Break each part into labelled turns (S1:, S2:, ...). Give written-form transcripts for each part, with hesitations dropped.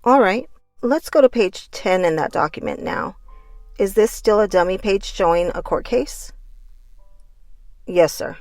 S1: All right, let's go to page 10 in that document now. Is this still a dummy page showing a court case? Yes, sir.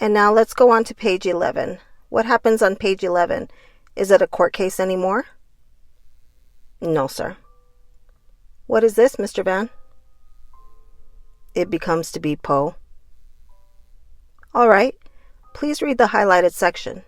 S1: And now let's go on to page 11. What happens on page 11? Is it a court case anymore? No, sir. What is this, Mr. Van? It becomes to be Poe. All right, please read the highlighted section.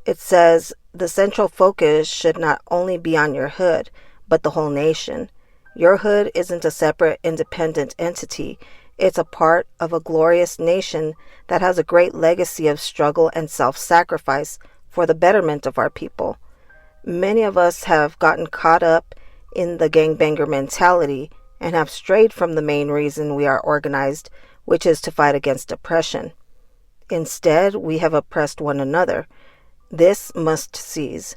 S1: It says, the central focus should not only be on your hood, but the whole nation. Your hood isn't a separate, independent entity. It's a part of a glorious nation that has a great legacy of struggle and self-sacrifice for the betterment of our people. Many of us have gotten caught up in the gangbanger mentality and have strayed from the main reason we are organized, which is to fight against oppression. Instead, we have oppressed one another. This must cease.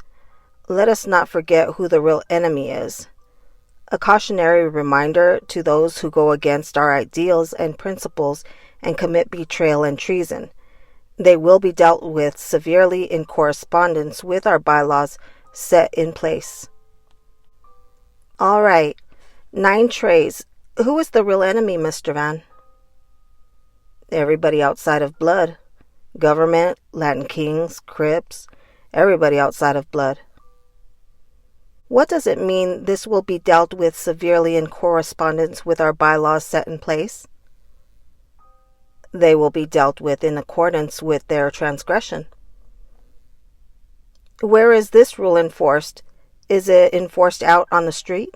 S1: Let us not forget who the real enemy is. A cautionary reminder to those who go against our ideals and principles and commit betrayal and treason. They will be dealt with severely in correspondence with our bylaws set in place. All right, Nine Treys. Who is the real enemy, Mr. Van? Everybody outside of blood. Government, Latin Kings, Crips, everybody outside of blood. What does it mean this will be dealt with severely in correspondence with our bylaws set in place? They will be dealt with in accordance with their transgression. Where is this rule enforced? Is it enforced out on the street?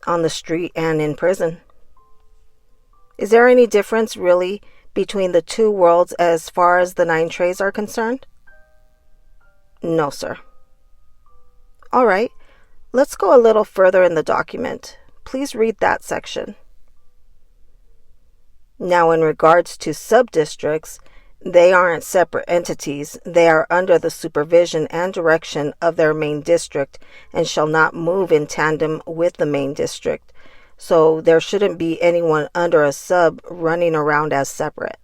S1: On the street and in prison. Is there any difference really between the two worlds as far as the Nine Treys are concerned? No, sir. All right, let's go a little further in the document. Please read that section. Now, in regards to sub-districts, they aren't separate entities. They are under the supervision and direction of their main district and shall not move in tandem with the main district. So there shouldn't be anyone under a sub running around as separate.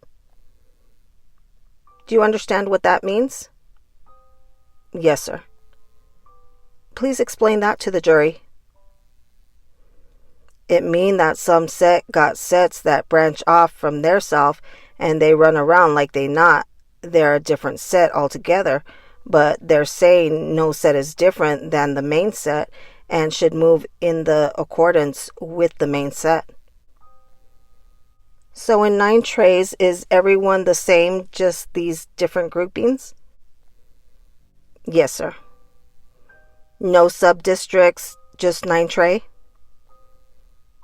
S1: Do you understand what that means? Yes, sir. Please explain that to the jury. It means that some set got sets that branch off from their self and they run around like they're a different set altogether, but they're saying no set is different than the main set and should move in the accordance with the main set. So in Nine Treys, is everyone the same, just these different groupings? Yes, sir. No sub-districts, just Nine Trey?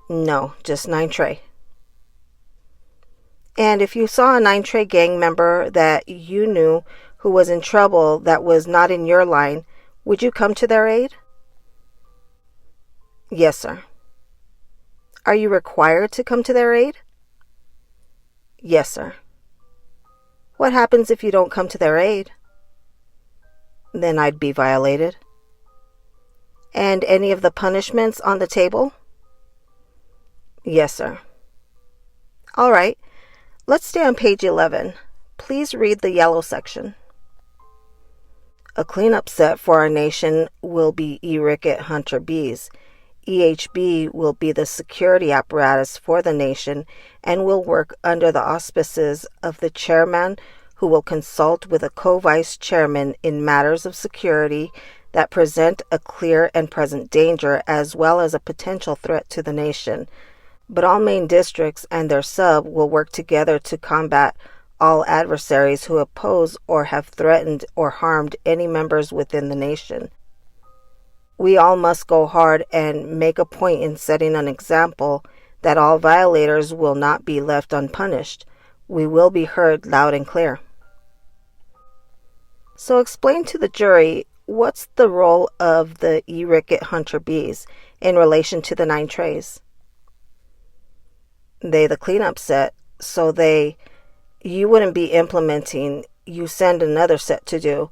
S1: No, just Nine Trey. And if you saw a Nine Trey gang member that you knew who was in trouble that was not in your line, would you come to their aid? Yes, sir. Are you required to come to their aid? Yes, sir. What happens if you don't come to their aid? Then I'd be violated. And any of the punishments on the table? Yes, sir. All right. Let's stay on page 11. Please read the yellow section. A cleanup set for our nation will be E-Ricket Hunter Bees. EHB will be the security apparatus for the nation and will work under the auspices of the chairman, who will consult with a co-vice chairman in matters of security that present a clear and present danger as well as a potential threat to the nation. But all main districts and their sub will work together to combat all adversaries who oppose or have threatened or harmed any members within the nation. We all must go hard and make a point in setting an example that all violators will not be left unpunished. We will be heard loud and clear. So explain to the jury, what's the role of the E-Ricket Hunter Bees in relation to the Nine Treys? They the cleanup set, so you wouldn't be implementing, you send another set to do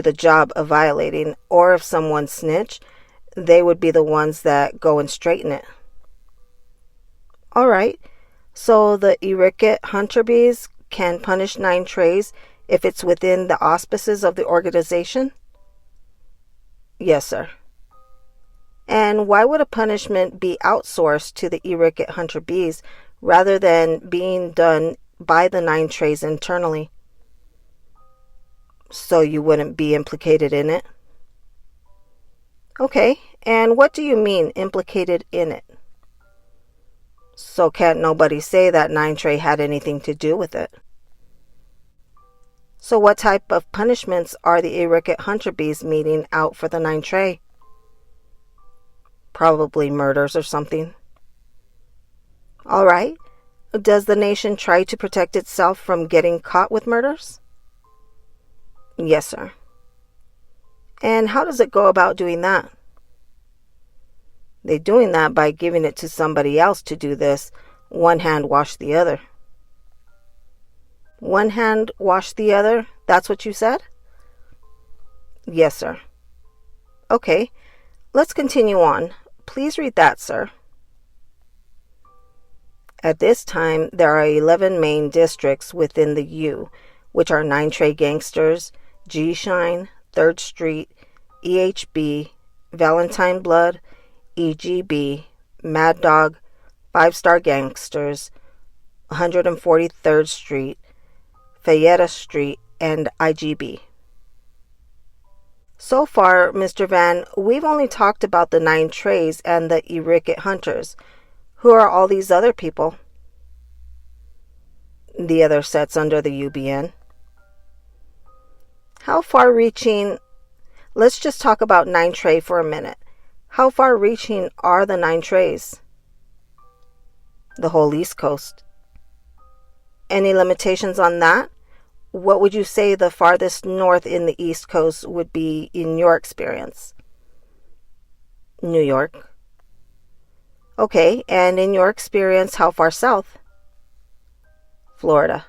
S1: the job of violating, or if someone snitch, they would be the ones that go and straighten it. All right, so the E-Ricket Hunter Bees can punish Nine Treys if it's within the auspices of the organization? Yes, sir. And why would a punishment be outsourced to the Irrigate Hunter Bees rather than being done by the Nine Treys internally? So you wouldn't be implicated in it? Okay, and what do you mean implicated in it? So can't nobody say that Nine Trey had anything to do with it? So what type of punishments are the Irrigate Hunter Bees meting out for the Nine Trey? Probably murders or something. All right. Does the nation try to protect itself from getting caught with murders? Yes, sir. And how does it go about doing that? They're doing that by giving it to somebody else to do this. One hand wash the other. One hand wash the other? That's what you said? Yes, sir. Okay, let's continue on. Please read that, sir. At this time, there are 11 main districts within the U, which are Nine Trey Gangsters, G-Shine, 3rd Street, EHB, Valentine Blood, EGB, Mad Dog, 5-Star Gangsters, 143rd Street, Fayetta Street, and IGB. So far, Mr. Van, we've only talked about the Nine Treys and the Irrigate Hunters. Who are all these other people? The other sets under the UBN. How far-reaching... Let's just talk about Nine Trey for a minute. How far-reaching are the Nine Treys? The whole East Coast. Any limitations on that? What would you say the farthest north in the East Coast would be in your experience? New York. Okay, and in your experience, how far south? Florida.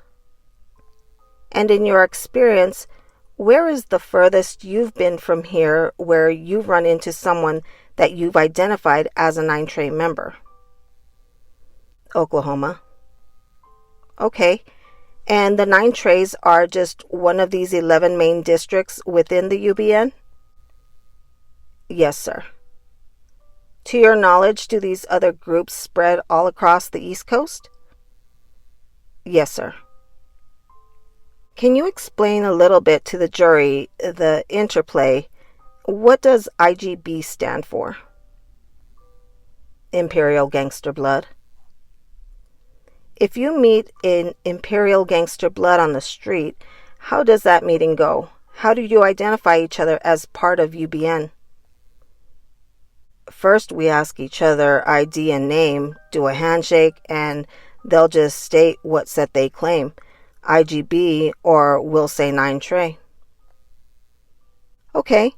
S1: And in your experience, where is the furthest you've been from here where you've run into someone that you've identified as a Nine Trey member? Oklahoma. Okay, and the Nine Treys are just one of these 11 main districts within the UBN? Yes, sir. To your knowledge, do these other groups spread all across the East Coast? Yes, sir. Can you explain a little bit to the jury the interplay? What does IGB stand for? Imperial Gangster Blood. If you meet in Imperial Gangster Blood on the street, how does that meeting go? How do you identify each other as part of UBN? First, we ask each other ID and name, do a handshake, and they'll just state what set they claim, IGB, or we'll say Nine Trey. Okay.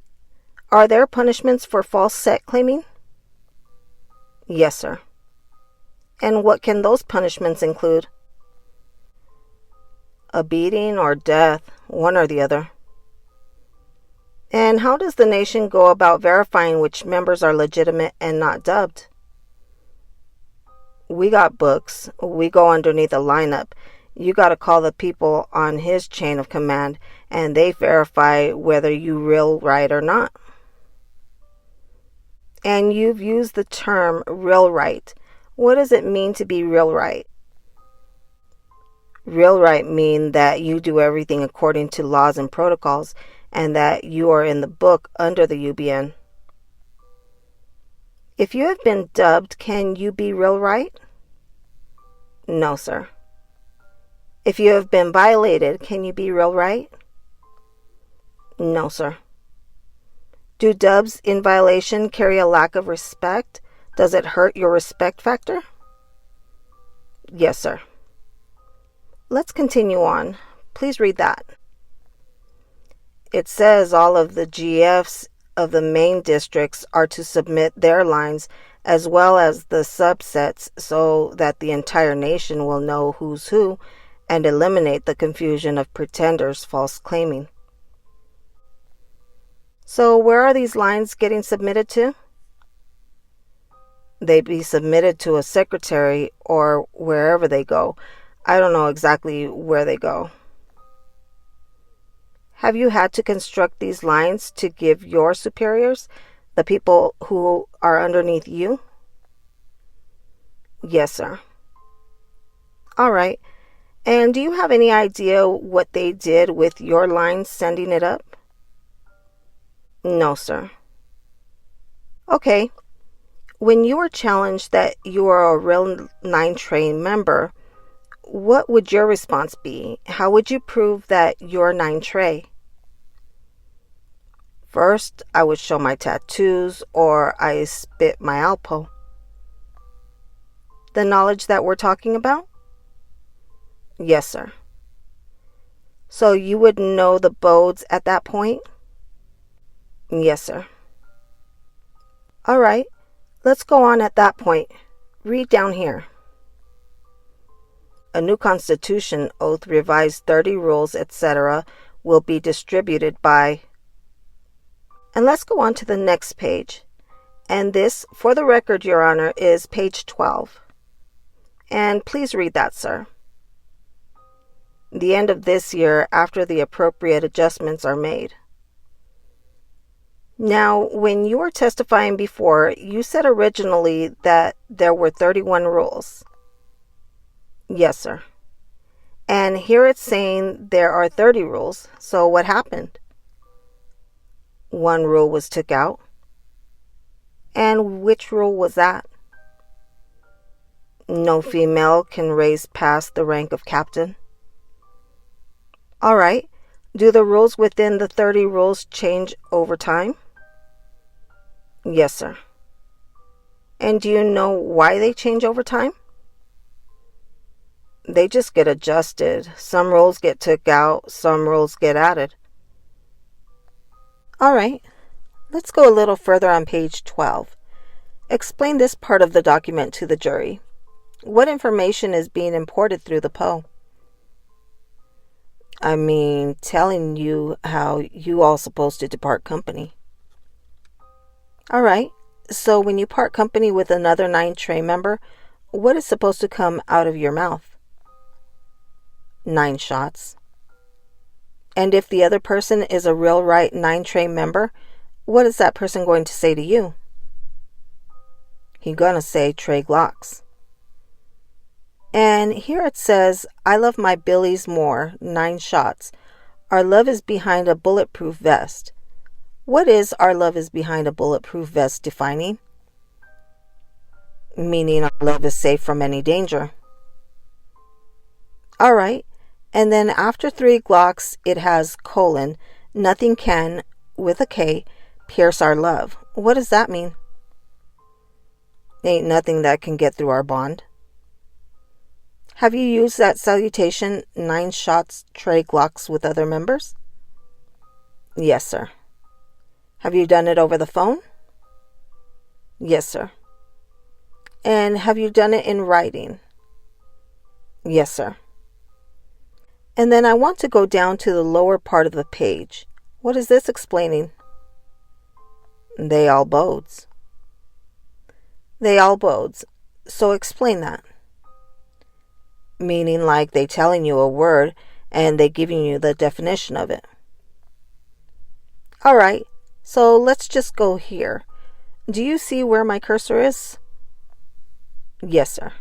S1: Are there punishments for false set claiming? Yes, sir. And what can those punishments include? A beating or death, one or the other. And how does the nation go about verifying which members are legitimate and not dubbed? We got books. We go underneath a lineup. You got to call the people on his chain of command, and they verify whether you real right or not. And you've used the term real right. What does it mean to be real right? Real right mean that you do everything according to laws and protocols, and that you are in the book under the UBN. If you have been dubbed, can you be real right? No, sir. If you have been violated, can you be real right? No, sir. Do dubs in violation carry a lack of respect? Does it hurt your respect factor? Yes, sir. Let's continue on. Please read that. It says all of the GFs of the main districts are to submit their lines as well as the subsets so that the entire nation will know who's who and eliminate the confusion of pretenders false claiming. So where are these lines getting submitted to? They be submitted to a secretary or wherever they go. I don't know exactly where they go. Have you had to construct these lines to give your superiors, the people who are underneath you? Yes, sir. All right. And do you have any idea what they did with your line sending it up? No, sir. Okay. When you were challenged that you are a real Nine Trey member, what would your response be? How would you prove that you're Nine Trey? First, I would show my tattoos or I spit my alpo. The knowledge that we're talking about? Yes, sir. So you would know the bodes at that point? Yes, sir. All right. Let's go on at that point. Read down here. A new constitution, oath, revised 30 rules, etc. will be distributed by... And let's go on to the next page. And this, for the record, Your Honor, is page 12. And please read that, sir. The end of this year after the appropriate adjustments are made. Now, when you were testifying before, you said originally that there were 31 rules. Yes, sir. And here it's saying there are 30 rules. So what happened? One rule was took out. And which rule was that? No female can raise past the rank of captain. All right. Do the rules within the 30 rules change over time? Yes, sir. And do you know why they change over time? They just get adjusted. Some rules get took out, some rules get added. All right. Let's go a little further on page 12. Explain this part of the document to the jury. What information is being imported through the PO? I mean, telling you how you all supposed to depart company. All right. So when you part company with another Nine Trey member, what is supposed to come out of your mouth? 9 shots. And if the other person is a real right Nine Trey member, what is that person going to say to you? He gonna say Trey Glocks. And here it says, I love my Billies more, 9 shots. Our love is behind a bulletproof vest. What is our love is behind a bulletproof vest defining? Meaning our love is safe from any danger. All right. And then after 3 Glocks, it has colon, nothing can, with a K, pierce our love. What does that mean? Ain't nothing that can get through our bond. Have you used that salutation, 9 shots, Trey Glocks, with other members? Yes, sir. Have you done it over the phone? Yes, sir. And have you done it in writing? Yes, sir. And then I want to go down to the lower part of the page. What is this explaining? They all bodes. They all bodes. So explain that. Meaning like they telling you a word and they giving you the definition of it. All right. So let's just go here. Do you see where my cursor is? Yes, sir.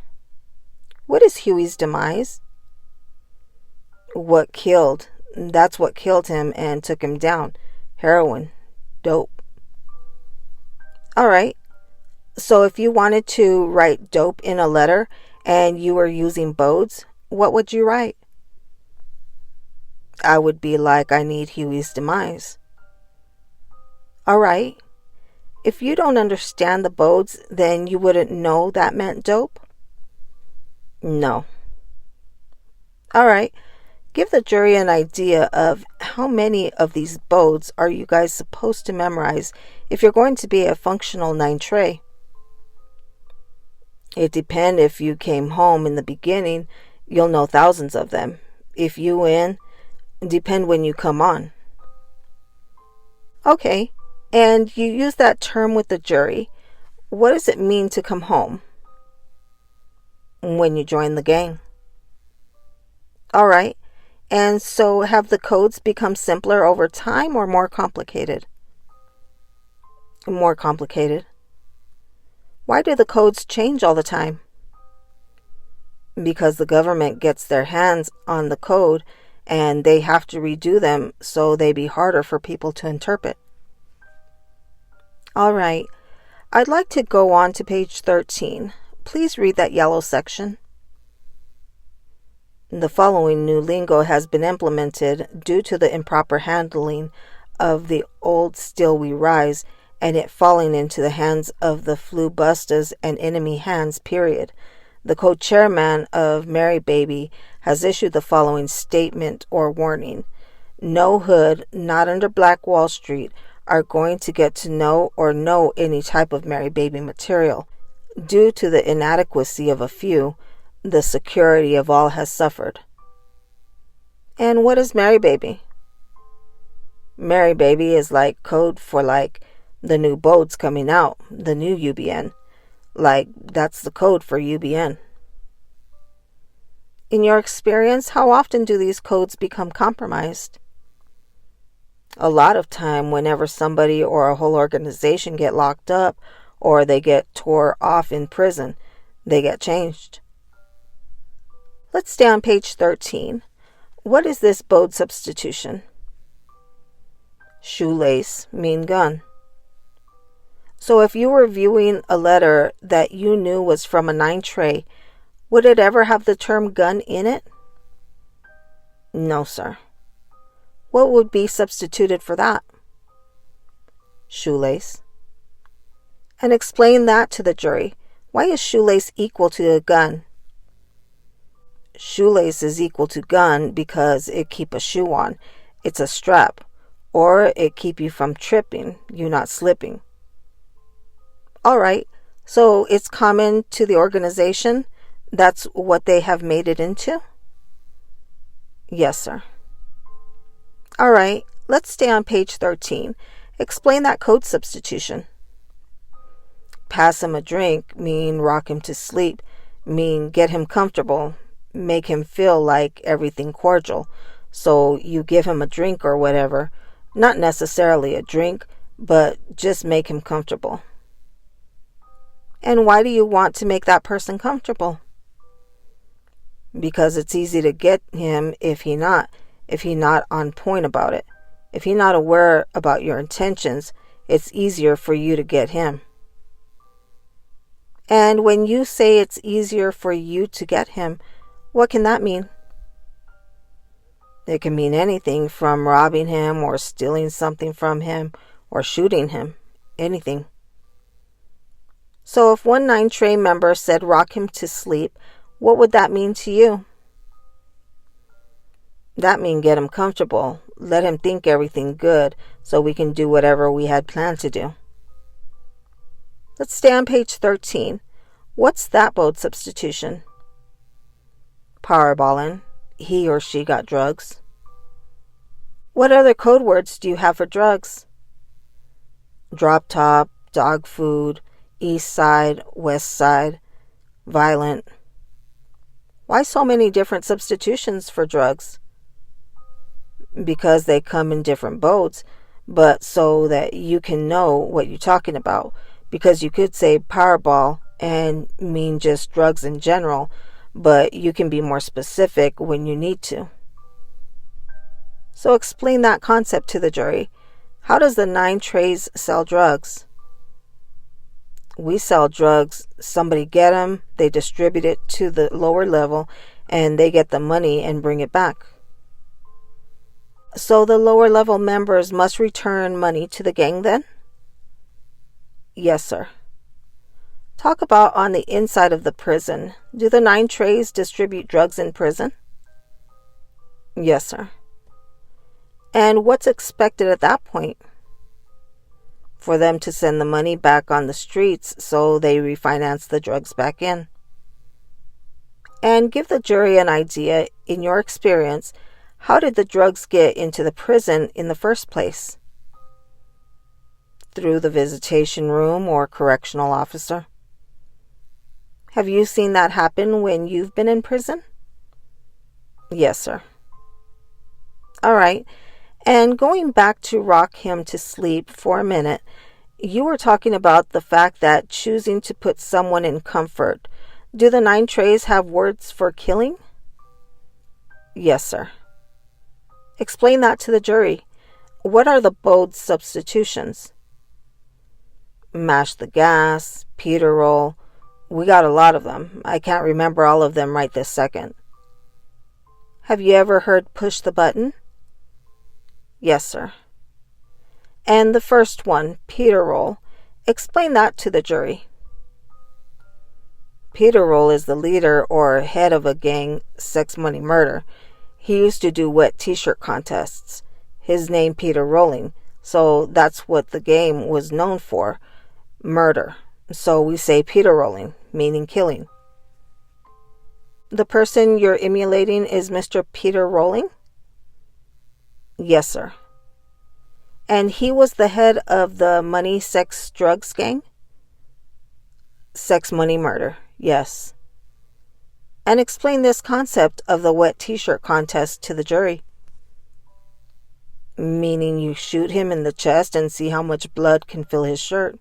S1: What is Huey's demise? What killed? That's what killed him and took him down. Heroin. Dope. All right. So if you wanted to write dope in a letter and you were using bodes, what would you write? I would be like, I need Huey's demise. All right. If you don't understand the bodes, then you wouldn't know that meant dope? No. All right. Give the jury an idea of how many of these bodes are you guys supposed to memorize if you're going to be a functional Nine Trey. It depends. If you came home in the beginning, you'll know thousands of them. If you depend when you come on. Okay. And you use that term with the jury. What does it mean to come home? When you join the gang. All right. And so have the codes become simpler over time or more complicated? More complicated. Why do the codes change all the time? Because the government gets their hands on the code and they have to redo them so they be harder for people to interpret. All right, I'd like to go on to page 13. Please read that yellow section. The following new lingo has been implemented due to the improper handling of the old Still We Rise and it falling into the hands of the flubustas and enemy hands, period. The co-chairman of Mary Baby has issued the following statement or warning. No hood, not under Black Wall Street, are going to get to know or know any type of Mary Baby material. Due to the inadequacy of a few, the security of all has suffered. And what is Mary Baby? Mary Baby is like code for like the new boats coming out, the new UBN. Like that's the code for UBN. In your experience, how often do these codes become compromised? A lot of time whenever somebody or a whole organization get locked up or they get tore off in prison, they get changed. Let's stay on page 13. What is this bode substitution? Shoelace mean gun. So if you were viewing a letter that you knew was from a Nine Trey, would it ever have the term gun in it? No, sir. What would be substituted for that? Shoelace. And explain that to the jury. Why is shoelace equal to a gun? Shoelace is equal to gun because it keep a shoe on. It's a strap. Or it keep you from tripping, you not slipping. All right, so it's common to the organization. That's what they have made it into? Yes, sir. All right, let's stay on page 13. Explain that code substitution. Pass him a drink mean rock him to sleep, mean get him comfortable, make him feel like everything cordial. So you give him a drink or whatever, not necessarily a drink, but just make him comfortable. And why do you want to make that person comfortable? Because it's easy to get him if he not on point about it. If he not aware about your intentions, it's easier for you to get him. And when you say it's easier for you to get him, what can that mean? It can mean anything from robbing him or stealing something from him or shooting him. Anything. So if one Nine Trey member said rock him to sleep, what would that mean to you? That mean get him comfortable. Let him think everything good so we can do whatever we had planned to do. Let's stay on page 13. What's that bode substitution? Powerballing. He or she got drugs. What other code words do you have for drugs? Drop top, dog food, east side, west side, violent. Why so many different substitutions for drugs? Because they come in different boats, but so that you can know what you're talking about. Because you could say Powerball and mean just drugs in general, but you can be more specific when you need to. So explain that concept to the jury. How does the Nine Treys sell drugs? We sell drugs. Somebody get them, they distribute it to the lower level, and they get the money and bring it back. So the lower level members must return money to the gang then? Yes, sir. Talk about on the inside of the prison. Do the Nine Treys distribute drugs in prison? Yes, sir. And what's expected at that point? For them to send the money back on the streets so they refinance the drugs back in. And give the jury an idea, in your experience, how did the drugs get into the prison in the first place? Through the visitation room or correctional officer? Have you seen that happen when you've been in prison? Yes, sir. All right. And going back to rock him to sleep for a minute, you were talking about the fact that choosing to put someone in comfort. Do the 9 Treys have words for killing? Yes, sir. Explain that to the jury. What are the bold substitutions? Mash the gas, Peter roll. We got a lot of them. I can't remember all of them right this second. Have you ever heard push the button? Yes, sir. And the first one, Peter roll. Explain that to the jury. Peter roll is the leader or head of a gang, sex, money, murder. He used to do wet t-shirt contests. His name Peter Rolling. So that's what the game was known for. Murder. So we say Peter rolling, meaning killing. The person you're emulating is Mr. Peter Rolling? Yes, sir. And he was the head of the money, sex, drugs gang? Sex, money, murder. Yes. And explain this concept of the wet t-shirt contest to the jury. Meaning you shoot him in the chest and see how much blood can fill his shirt.